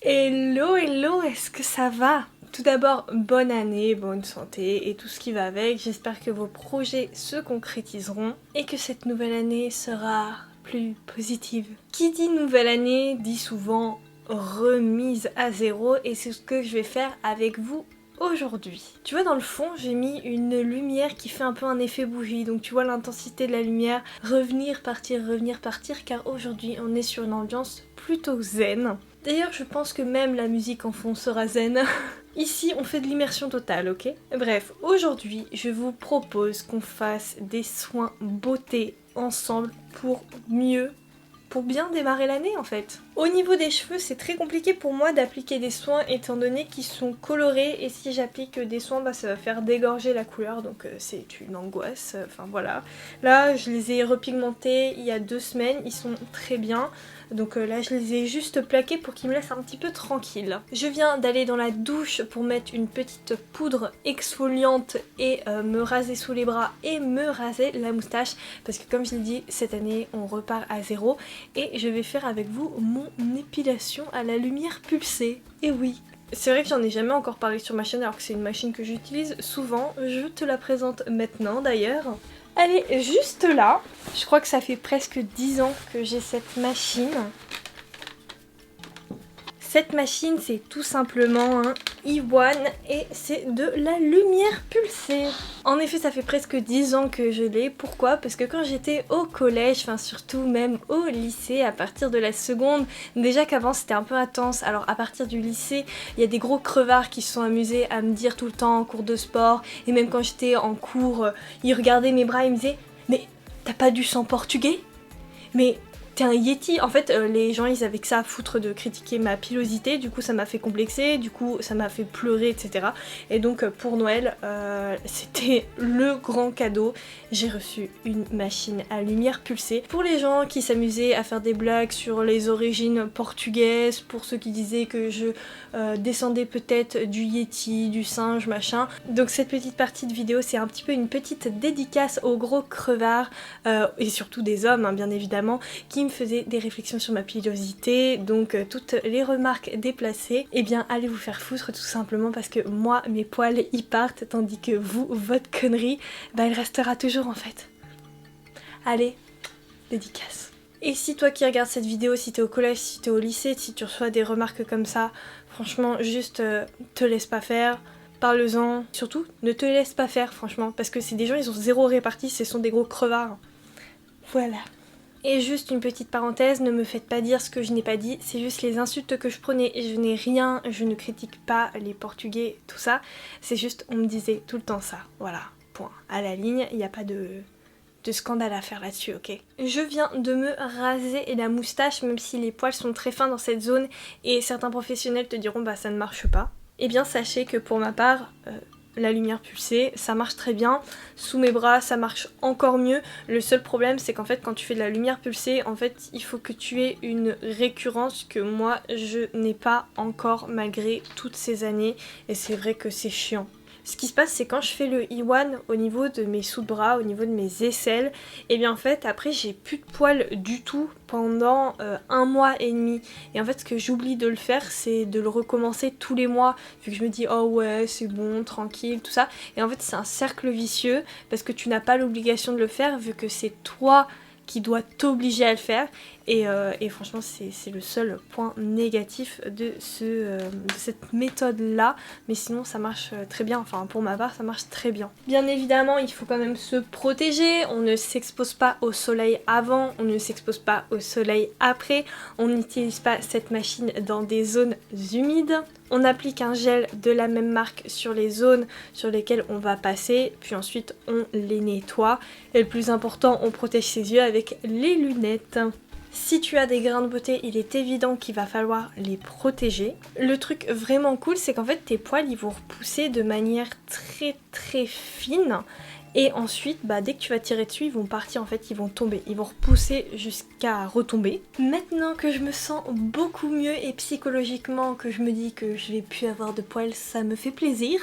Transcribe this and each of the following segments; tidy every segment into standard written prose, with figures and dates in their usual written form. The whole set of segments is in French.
Hello, hello, est-ce que ça va? Tout d'abord, bonne année, bonne santé et tout ce qui va avec. J'espère que vos projets se concrétiseront et que cette nouvelle année sera plus positive. Qui dit nouvelle année dit souvent remise à zéro et c'est ce que je vais faire avec vous aujourd'hui. Tu vois, dans le fond, j'ai mis une lumière qui fait un peu un effet bougie. Donc tu vois l'intensité de la lumière revenir, partir car aujourd'hui on est sur une ambiance plutôt zen. D'ailleurs, je pense que même la musique en fond sera zen. Ici, on fait de l'immersion totale, ok? Bref, aujourd'hui, je vous propose qu'on fasse des soins beauté ensemble pour bien démarrer l'année en fait. Au niveau des cheveux, c'est très compliqué pour moi d'appliquer des soins étant donné qu'ils sont colorés et si j'applique des soins, bah ça va faire dégorger la couleur donc c'est une angoisse, enfin voilà. Là, je les ai repigmentés il y a 2 semaines, ils sont très bien. Donc là je les ai juste plaqués pour qu'ils me laissent un petit peu tranquille. Je viens d'aller dans la douche pour mettre une petite poudre exfoliante et me raser sous les bras et me raser la moustache parce que comme je l'ai dit, cette année on repart à zéro et je vais faire avec vous mon épilation à la lumière pulsée. Et oui, c'est vrai que j'en ai jamais encore parlé sur ma chaîne alors que c'est une machine que j'utilise souvent. Je te la présente maintenant d'ailleurs. Elle est juste là. Je crois que ça fait presque 10 ans que j'ai cette machine. Cette machine, c'est tout simplement un E1 et c'est de la lumière pulsée. En effet, ça fait presque 10 ans que je l'ai. Pourquoi? Parce que quand j'étais au collège, enfin surtout même au lycée, à partir de la seconde, déjà qu'avant c'était un peu intense, alors à partir du lycée, il y a des gros crevards qui se sont amusés à me dire tout le temps en cours de sport, et même quand j'étais en cours, ils regardaient mes bras et ils me disaient « Mais t'as pas du sang portugais? Mais t'es un yeti !» En fait, les gens ils avaient que ça à foutre de critiquer ma pilosité, du coup ça m'a fait complexer, du coup ça m'a fait pleurer, etc. Et donc pour Noël, c'était le grand cadeau. J'ai reçu une machine à lumière pulsée. Pour les gens qui s'amusaient à faire des blagues sur les origines portugaises, pour ceux qui disaient que je descendais peut-être du yeti, du singe, machin. Donc cette petite partie de vidéo, c'est un petit peu une petite dédicace aux gros crevards, et surtout des hommes, hein, bien évidemment, qui me faisait des réflexions sur ma pilosité, donc toutes les remarques déplacées, et bien allez vous faire foutre tout simplement parce que moi mes poils y partent tandis que vous, votre connerie, bah elle restera toujours en fait. Allez, dédicace. Et si toi qui regardes cette vidéo, si t'es au collège, si t'es au lycée, si tu reçois des remarques comme ça, franchement juste te laisse pas faire, parle-en, surtout ne te laisse pas faire franchement, parce que c'est des gens, ils ont zéro répartie, ce sont des gros crevards. Voilà. Et juste une petite parenthèse, ne me faites pas dire ce que je n'ai pas dit, c'est juste les insultes que je prenais et je n'ai rien, je ne critique pas les portugais, tout ça, c'est juste on me disait tout le temps ça, voilà, point. À la ligne, il n'y a pas de scandale à faire là-dessus, ok? Je viens de me raser la moustache, même si les poils sont très fins dans cette zone et certains professionnels te diront bah ça ne marche pas. Eh bien sachez que pour ma part, la lumière pulsée, ça marche très bien. Sous mes bras, ça marche encore mieux. Le seul problème, c'est qu'en fait, quand tu fais de la lumière pulsée, en fait, il faut que tu aies une récurrence que moi, je n'ai pas encore malgré toutes ces années. Et c'est vrai que c'est chiant. Ce qui se passe, c'est quand je fais le E1 au niveau de mes sous-bras, au niveau de mes aisselles, et bien en fait après j'ai plus de poils du tout pendant 1 mois et demi. Et en fait ce que j'oublie de le faire, c'est de le recommencer tous les mois, vu que je me dis oh ouais c'est bon, tranquille, tout ça. Et en fait c'est un cercle vicieux, parce que tu n'as pas l'obligation de le faire, vu que c'est toi qui dois t'obliger à le faire. Et franchement c'est le seul point négatif de cette méthode là, mais sinon ça marche très bien, enfin pour ma part ça marche très bien. Bien évidemment il faut quand même se protéger, on ne s'expose pas au soleil avant, on ne s'expose pas au soleil après, on n'utilise pas cette machine dans des zones humides. On applique un gel de la même marque sur les zones sur lesquelles on va passer, puis ensuite on les nettoie. Et le plus important, on protège ses yeux avec les lunettes. Si tu as des grains de beauté, il est évident qu'il va falloir les protéger. Le truc vraiment cool, c'est qu'en fait tes poils ils vont repousser de manière très fine. Et ensuite, bah, dès que tu vas tirer dessus, ils vont partir en fait, ils vont tomber, ils vont repousser jusqu'à retomber. Maintenant que je me sens beaucoup mieux et psychologiquement que je me dis que je vais plus avoir de poils, ça me fait plaisir.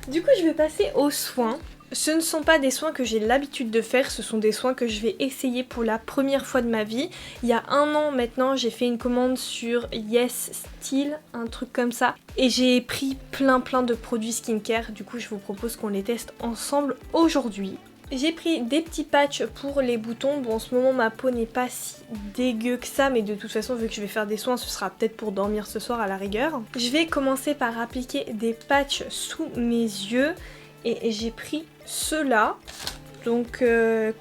Du coup, je vais passer aux soins. Ce ne sont pas des soins que j'ai l'habitude de faire, ce sont des soins que je vais essayer pour la première fois de ma vie. Il y a 1 an maintenant, j'ai fait une commande sur Yes Style, un truc comme ça. Et j'ai pris plein de produits skincare, du coup je vous propose qu'on les teste ensemble aujourd'hui. J'ai pris des petits patchs pour les boutons. Bon, en ce moment ma peau n'est pas si dégueu que ça, mais de toute façon vu que je vais faire des soins, ce sera peut-être pour dormir ce soir à la rigueur. Je vais commencer par appliquer des patchs sous mes yeux. Et j'ai pris ceux-là, donc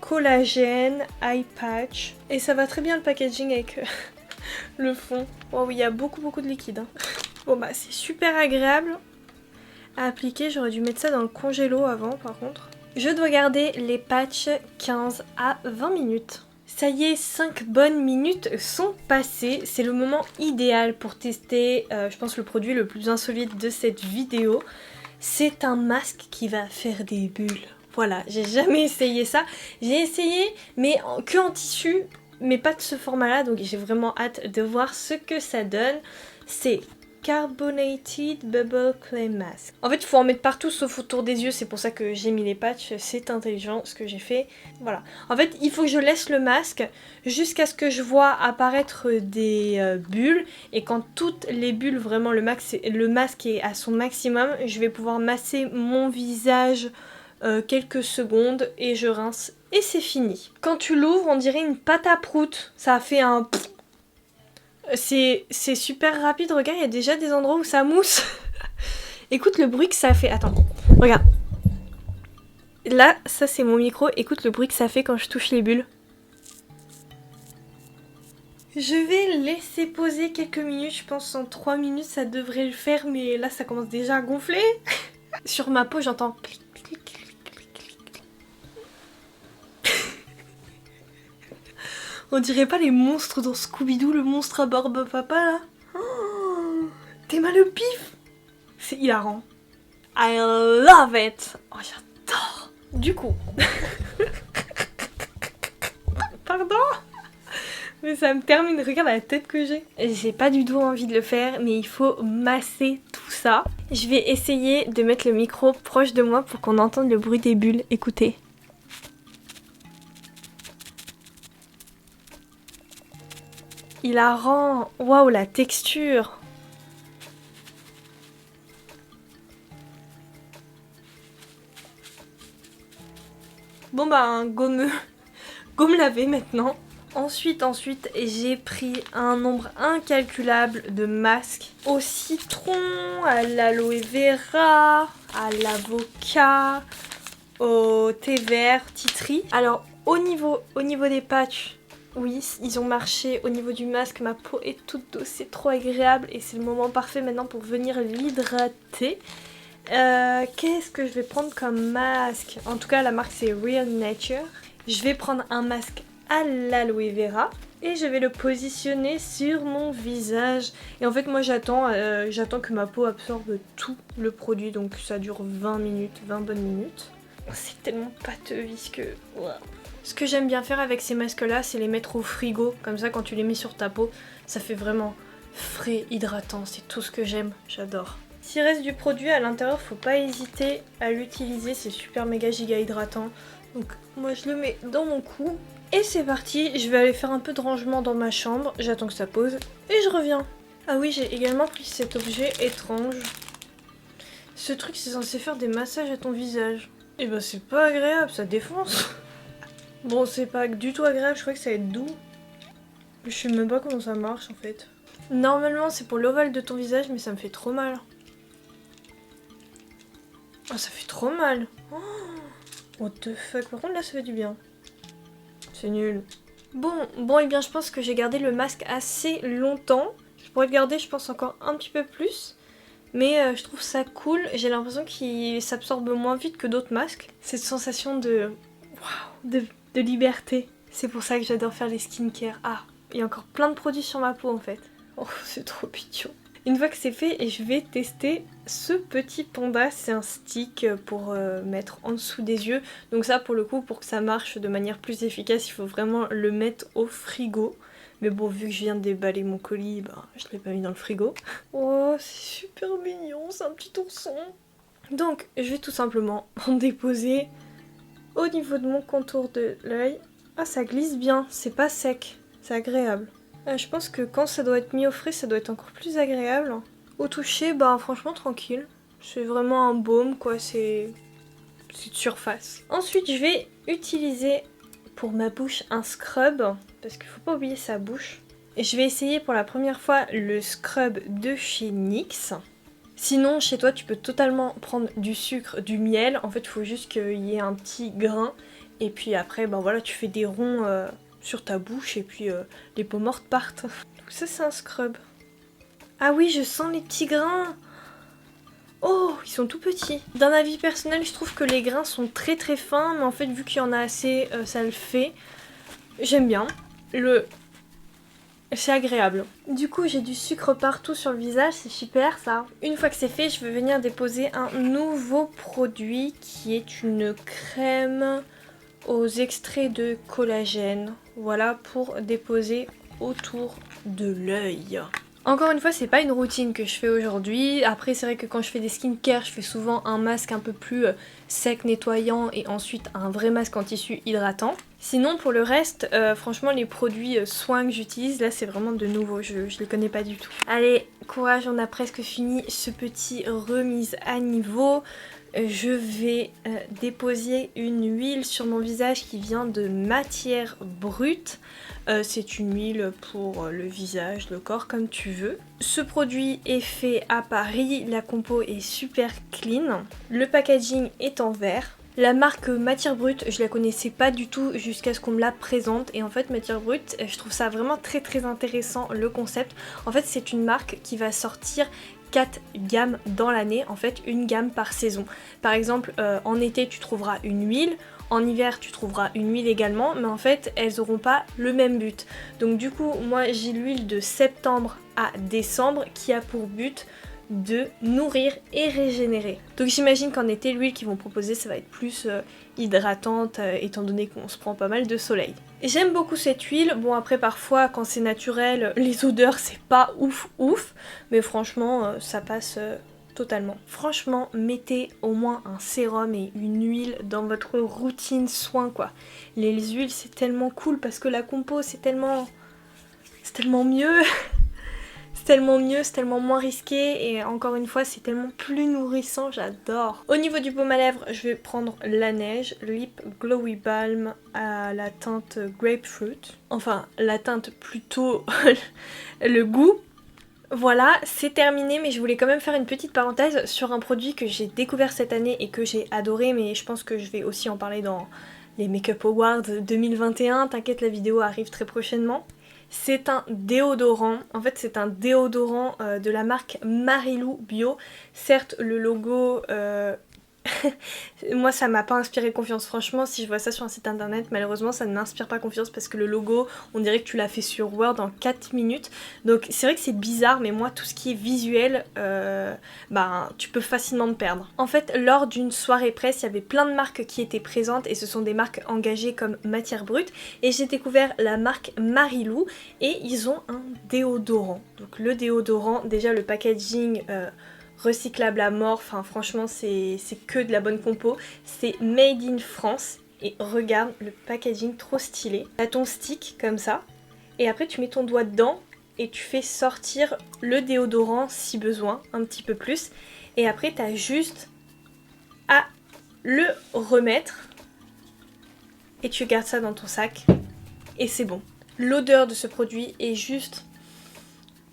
collagène, eye patch, et ça va très bien le packaging avec le fond. Wow, il y a beaucoup de liquide. Hein. Bon bah c'est super agréable à appliquer, j'aurais dû mettre ça dans le congélo avant par contre. Je dois garder les patchs 15 à 20 minutes. Ça y est, 5 bonnes minutes sont passées, c'est le moment idéal pour tester, je pense, le produit le plus insolite de cette vidéo. C'est un masque qui va faire des bulles. Voilà, j'ai jamais essayé ça. J'ai essayé, mais que en tissu, mais pas de ce format-là. Donc j'ai vraiment hâte de voir ce que ça donne. C'est Carbonated Bubble Clay Mask. En fait, il faut en mettre partout sauf autour des yeux. C'est pour ça que j'ai mis les patchs. C'est intelligent ce que j'ai fait. Voilà. En fait, il faut que je laisse le masque jusqu'à ce que je vois apparaître des bulles. Et quand toutes les bulles, vraiment le masque est à son maximum, je vais pouvoir masser mon visage quelques secondes et je rince. Et c'est fini. Quand tu l'ouvres, on dirait une pâte à prout. Ça a fait un... C'est super rapide, regarde, il y a déjà des endroits où ça mousse. Écoute le bruit que ça fait. Attends, regarde. Là, ça c'est mon micro. Écoute le bruit que ça fait quand je touche les bulles. Je vais laisser poser quelques minutes. Je pense en 3 minutes ça devrait le faire. Mais là ça commence déjà à gonfler. Sur ma peau j'entends clic, clic, clic, clic, clic. On dirait pas les monstres dans Scooby-Doo, le monstre à barbe papa là. Oh, t'es mal au pif. C'est hilarant. I love it. Oh j'adore. Du coup. Pardon. Mais ça me termine, regarde la tête que j'ai. J'ai pas du tout envie de le faire, mais il faut masser tout ça. Je vais essayer de mettre le micro proche de moi pour qu'on entende le bruit des bulles. Écoutez. Il la rend... Waouh, la texture. Bon bah, un gommeux. Gomme lavée maintenant. Ensuite, j'ai pris un nombre incalculable de masques. Au citron, à l'aloe vera, à l'avocat, au thé vert, tea tree. Alors, au niveau des patchs, oui, ils ont marché. Au niveau du masque, ma peau est toute douce, c'est trop agréable et c'est le moment parfait maintenant pour venir l'hydrater. Qu'est-ce que je vais prendre comme masque? En tout cas, la marque c'est Real Nature. Je vais prendre un masque à l'aloe vera et je vais le positionner sur mon visage. Et en fait, moi j'attends que ma peau absorbe tout le produit, donc ça dure 20 minutes, 20 bonnes minutes. C'est tellement pâteux, visqueux. Wow. Ce que j'aime bien faire avec ces masques-là, c'est les mettre au frigo. Comme ça, quand tu les mets sur ta peau, ça fait vraiment frais, hydratant. C'est tout ce que j'aime, j'adore. S'il reste du produit à l'intérieur, faut pas hésiter à l'utiliser. C'est super méga giga hydratant. Donc moi, je le mets dans mon cou. Et c'est parti, je vais aller faire un peu de rangement dans ma chambre. J'attends que ça pose et je reviens. Ah oui, j'ai également pris cet objet étrange. Ce truc, c'est censé faire des massages à ton visage. Et bah c'est pas agréable, ça défonce. Bon, c'est pas du tout agréable, je crois que ça va être doux. Je sais même pas comment ça marche en fait. Normalement c'est pour l'ovale de ton visage, mais ça me fait trop mal. Oh, ça fait trop mal. Oh, what the fuck, par contre là ça fait du bien. C'est nul. Bon, et bien je pense que j'ai gardé le masque assez longtemps. Je pourrais le garder je pense encore un petit peu plus. Mais je trouve ça cool, j'ai l'impression qu'il s'absorbe moins vite que d'autres masques. Cette sensation de... Waouh, de liberté. C'est pour ça que j'adore faire les skincare. Ah, il y a encore plein de produits sur ma peau en fait. Oh, c'est trop pitié. Une fois que c'est fait, je vais tester ce petit panda. C'est un stick pour mettre en dessous des yeux. Donc ça, pour le coup, pour que ça marche de manière plus efficace, il faut vraiment le mettre au frigo. Mais bon, vu que je viens de déballer mon colis, bah, je l'ai pas mis dans le frigo. Oh, c'est super mignon, c'est un petit ourson. Donc je vais tout simplement en déposer au niveau de mon contour de l'œil. Ah, ça glisse bien, c'est pas sec, c'est agréable. Je pense que quand ça doit être mis au frais, ça doit être encore plus agréable. Au toucher, bah franchement tranquille. C'est vraiment un baume quoi, c'est de surface. Ensuite je vais utiliser pour ma bouche un scrub, parce qu'il faut pas oublier sa bouche. Et je vais essayer pour la première fois le scrub de chez NYX. Sinon chez toi tu peux totalement prendre du sucre, du miel, en fait il faut juste qu'il y ait un petit grain. Et puis après ben voilà, tu fais des ronds sur ta bouche et puis les peaux mortes partent. Donc ça c'est un scrub. Ah oui, je sens les petits grains. Oh, ils sont tout petits. D'un avis personnel, je trouve que les grains sont très très fins, mais en fait vu qu'il y en a assez, ça le fait. J'aime bien. C'est agréable. Du coup, j'ai du sucre partout sur le visage, c'est super ça. Une fois que c'est fait, je vais venir déposer un nouveau produit qui est une crème aux extraits de collagène. Voilà, pour déposer autour de l'œil. Encore une fois, c'est pas une routine que je fais aujourd'hui. Après, c'est vrai que quand je fais des skincare, je fais souvent un masque un peu plus sec, nettoyant et ensuite un vrai masque en tissu hydratant. Sinon, pour le reste, franchement, les produits soins que j'utilise, là, c'est vraiment de nouveau. Je les connais pas du tout. Allez, courage, on a presque fini ce petit remise à niveau. Je vais déposer une huile sur mon visage qui vient de Matière Brute. C'est une huile pour le visage, le corps, comme tu veux. Ce produit est fait à Paris, la compo est super clean. Le packaging est en verre. La marque Matière Brute, je la connaissais pas du tout jusqu'à ce qu'on me la présente. Et en fait, Matière Brute, je trouve ça vraiment très très intéressant, le concept. En fait, c'est une marque qui va sortir 4 gammes dans l'année, en fait une gamme par saison. Par exemple, en été tu trouveras une huile, en hiver tu trouveras une huile également, mais en fait elles n'auront pas le même but. Donc du coup moi j'ai l'huile de septembre à décembre qui a pour but de nourrir et régénérer. Donc j'imagine qu'en été l'huile qu'ils vont proposer ça va être plus hydratante étant donné qu'on se prend pas mal de soleil. J'aime beaucoup cette huile, bon après parfois quand c'est naturel les odeurs c'est pas ouf mais franchement ça passe totalement. Franchement mettez au moins un sérum et une huile dans votre routine soin quoi. Les huiles c'est tellement cool parce que la compo c'est tellement mieux. C'est tellement moins risqué et encore une fois c'est tellement plus nourrissant, j'adore. Au niveau du baume à lèvres, je vais prendre La Neige Lip Glowy Balm à la teinte Grapefruit. Enfin la teinte plutôt le goût. Voilà, c'est terminé mais je voulais quand même faire une petite parenthèse sur un produit que j'ai découvert cette année et que j'ai adoré, mais je pense que je vais aussi en parler dans les Makeup Awards 2021, t'inquiète la vidéo arrive très prochainement. C'est un déodorant, en fait c'est un déodorant de la marque Marilou Bio. Certes le logo, moi ça m'a pas inspiré confiance, franchement si je vois ça sur un site internet malheureusement ça ne m'inspire pas confiance parce que le logo on dirait que tu l'as fait sur Word en 4 minutes. Donc c'est vrai que c'est bizarre mais moi tout ce qui est visuel, tu peux facilement me perdre. En fait lors d'une soirée presse il y avait plein de marques qui étaient présentes et ce sont des marques engagées comme Matière Brute et j'ai découvert la marque Marilou et ils ont un déodorant. Donc le déodorant, déjà le packaging recyclable à mort, enfin franchement c'est que de la bonne compo. C'est made in France et regarde le packaging trop stylé. T'as ton stick comme ça et après tu mets ton doigt dedans et tu fais sortir le déodorant si besoin, un petit peu plus. Et après t'as juste à le remettre et tu gardes ça dans ton sac et c'est bon. L'odeur de ce produit est juste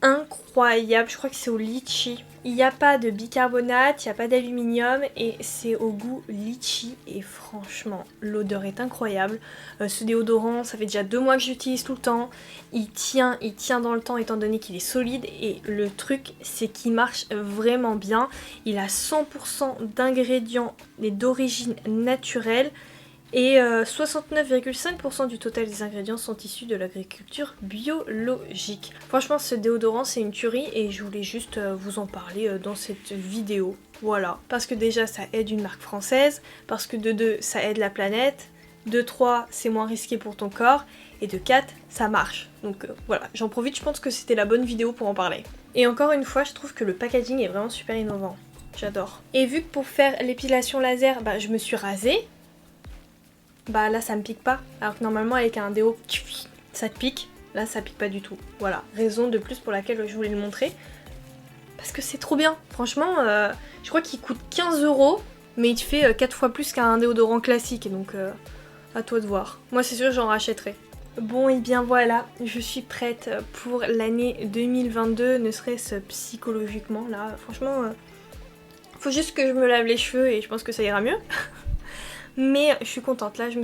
incroyable, je crois que c'est au litchi. Il n'y a pas de bicarbonate, il n'y a pas d'aluminium et c'est au goût litchi et franchement l'odeur est incroyable. Ce déodorant ça fait déjà 2 mois que j'utilise tout le temps, il tient dans le temps étant donné qu'il est solide et le truc c'est qu'il marche vraiment bien. Il a 100% d'ingrédients et d'origine naturelle. Et 69,5% du total des ingrédients sont issus de l'agriculture biologique. Franchement ce déodorant c'est une tuerie et je voulais juste vous en parler dans cette vidéo. Voilà, parce que déjà ça aide une marque française, parce que de 2 ça aide la planète, de 3 c'est moins risqué pour ton corps, et de 4 ça marche. Donc voilà, j'en profite, je pense que c'était la bonne vidéo pour en parler. Et encore une fois je trouve que le packaging est vraiment super innovant. j'adore. Et vu que pour faire l'épilation laser, bah je me suis rasée, bah là ça me pique pas. Alors que normalement avec un déo, ça te pique. Là ça pique pas du tout. Voilà, raison de plus pour laquelle je voulais le montrer. Parce que c'est trop bien. Franchement, je crois qu'il coûte 15 €, mais il te fait 4 fois plus qu'un déodorant classique. Donc à toi de voir. Moi c'est sûr j'en rachèterai. Bon et bien voilà, je suis prête pour l'année 2022, ne serait-ce psychologiquement là. Franchement, faut juste que je me lave les cheveux et je pense que ça ira mieux. Mais je suis contente, là je me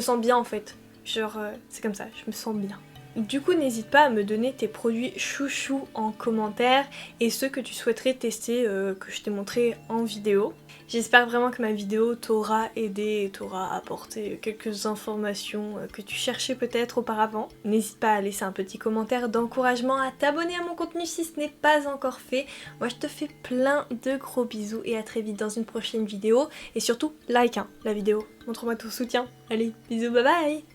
sens bien en fait. Genre c'est comme ça, je me sens bien. Du coup n'hésite pas à me donner tes produits chouchous en commentaire et ceux que tu souhaiterais tester que je t'ai montré en vidéo. J'espère vraiment que ma vidéo t'aura aidé et t'aura apporté quelques informations que tu cherchais peut-être auparavant. N'hésite pas à laisser un petit commentaire d'encouragement, à t'abonner à mon contenu si ce n'est pas encore fait. Moi je te fais plein de gros bisous et à très vite dans une prochaine vidéo. Et surtout like la vidéo, montre-moi ton soutien. Allez, bisous, bye bye.